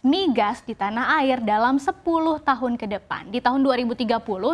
migas di tanah air dalam 10 tahun ke depan. Di tahun 2030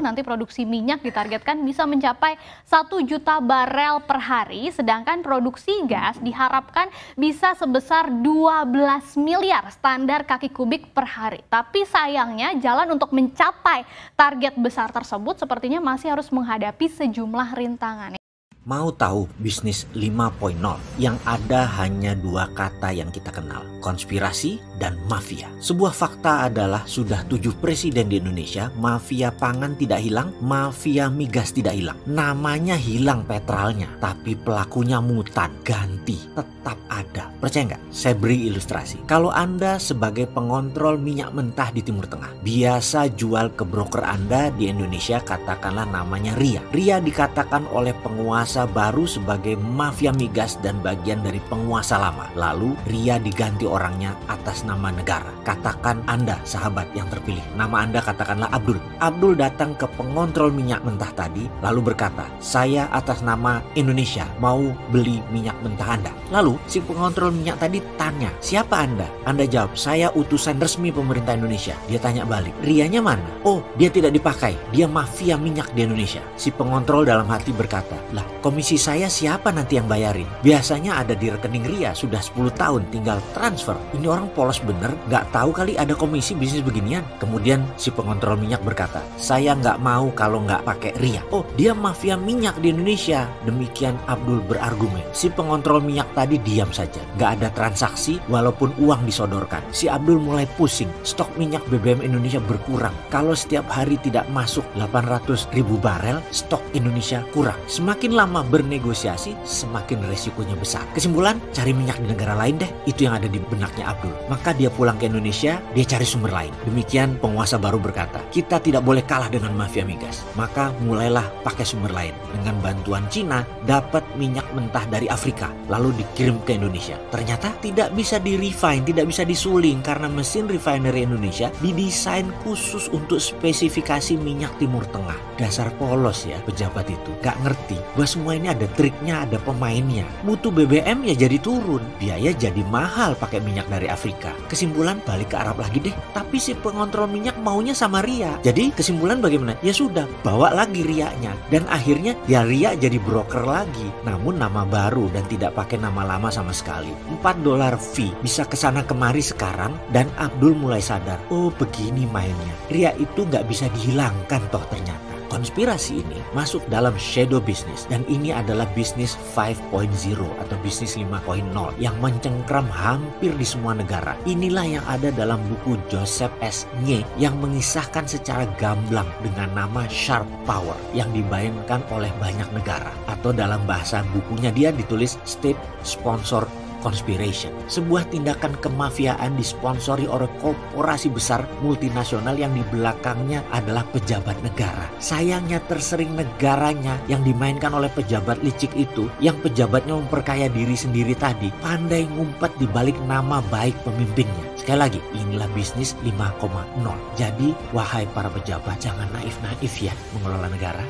nanti produksi minyak ditargetkan bisa mencapai 1 juta barel per hari, sedangkan produksi gas diharapkan bisa sebesar 12 miliar standar kaki kubik per hari. Tapi sayangnya jalan untuk mencapai target besar tersebut sepertinya masih harus menghadapi sejumlah rintangan. Mau tahu bisnis 5.0 yang ada hanya dua kata yang kita kenal, konspirasi dan mafia. Sebuah fakta adalah sudah 7 presiden di Indonesia, mafia pangan tidak hilang, mafia migas tidak hilang. Namanya hilang petralnya, tapi pelakunya mutan, ganti, tetap ada. Percaya nggak? Saya beri ilustrasi. Kalau Anda sebagai pengontrol minyak mentah di Timur Tengah, biasa jual ke broker Anda di Indonesia, katakanlah namanya Ria. Ria dikatakan oleh penguasa baru sebagai mafia migas dan bagian dari penguasa lama. Lalu Ria diganti orangnya atas nama negara. Katakan Anda sahabat yang terpilih, nama Anda katakanlah Abdul. Abdul datang ke pengontrol minyak mentah tadi lalu berkata, saya atas nama Indonesia mau beli minyak mentah Anda. Lalu si pengontrol minyak tadi tanya, siapa Anda? Anda jawab, saya utusan resmi pemerintah Indonesia. Dia tanya balik, Rianya mana? Oh, dia tidak dipakai, dia mafia minyak di Indonesia. Si pengontrol dalam hati berkata, lah komisi saya siapa nanti yang bayarin? Biasanya ada di rekening Ria, sudah 10 tahun tinggal transfer. Ini orang polos bener, gak tahu kali ada komisi bisnis beginian. Kemudian si pengontrol minyak berkata, saya gak mau kalau gak pakai Ria. Oh, dia mafia minyak di Indonesia. Demikian Abdul berargumen. Si pengontrol minyak tadi diam saja, gak ada transaksi walaupun uang disodorkan. Si Abdul mulai pusing, stok minyak BBM Indonesia berkurang. Kalau setiap hari tidak masuk 800.000 barel, stok Indonesia kurang. Semakin lama bernegosiasi, semakin resikonya besar. Kesimpulan, cari minyak di negara lain deh. Itu yang ada di benaknya Abdul. Maka dia pulang ke Indonesia, dia cari sumber lain. Demikian penguasa baru berkata, kita tidak boleh kalah dengan mafia migas. Maka mulailah pakai sumber lain. Dengan bantuan Cina, dapat minyak mentah dari Afrika, lalu dikirim ke Indonesia. Ternyata tidak bisa di-refine, tidak bisa disuling karena mesin refinery Indonesia didesain khusus untuk spesifikasi minyak Timur Tengah. Dasar polos ya pejabat itu, gak ngerti bahwa semua ini ada triknya, ada pemainnya. Mutu BBM ya jadi turun, biaya jadi mahal pakai minyak dari Afrika. Kesimpulan, balik ke Arab lagi deh. Tapi si pengontrol minyak maunya sama Ria. Jadi kesimpulan bagaimana? Ya sudah, bawa lagi Rianya. Dan akhirnya ya Ria jadi broker lagi, namun nama baru dan tidak pakai nama lama sama sekali. $4 fee, bisa kesana kemari sekarang. Dan Abdul mulai sadar, oh begini mainnya. Ria itu gak bisa dihilangkan toh ternyata. Konspirasi ini masuk dalam shadow business dan ini adalah bisnis 5.0 atau bisnis 5.0 yang mencengkram hampir di semua negara. Inilah yang ada dalam buku Joseph S. Nye yang mengisahkan secara gamblang dengan nama Sharp Power yang dibayangkan oleh banyak negara, atau dalam bahasa bukunya dia ditulis State Sponsor Conspiration, sebuah tindakan kemafiaan disponsori oleh korporasi besar multinasional yang di belakangnya adalah pejabat negara. Sayangnya tersering negaranya yang dimainkan oleh pejabat licik itu, yang pejabatnya memperkaya diri sendiri tadi, pandai ngumpet di balik nama baik pemimpinnya. Sekali lagi, inilah bisnis 5.0. Jadi, wahai para pejabat, jangan naif-naif ya mengelola negara.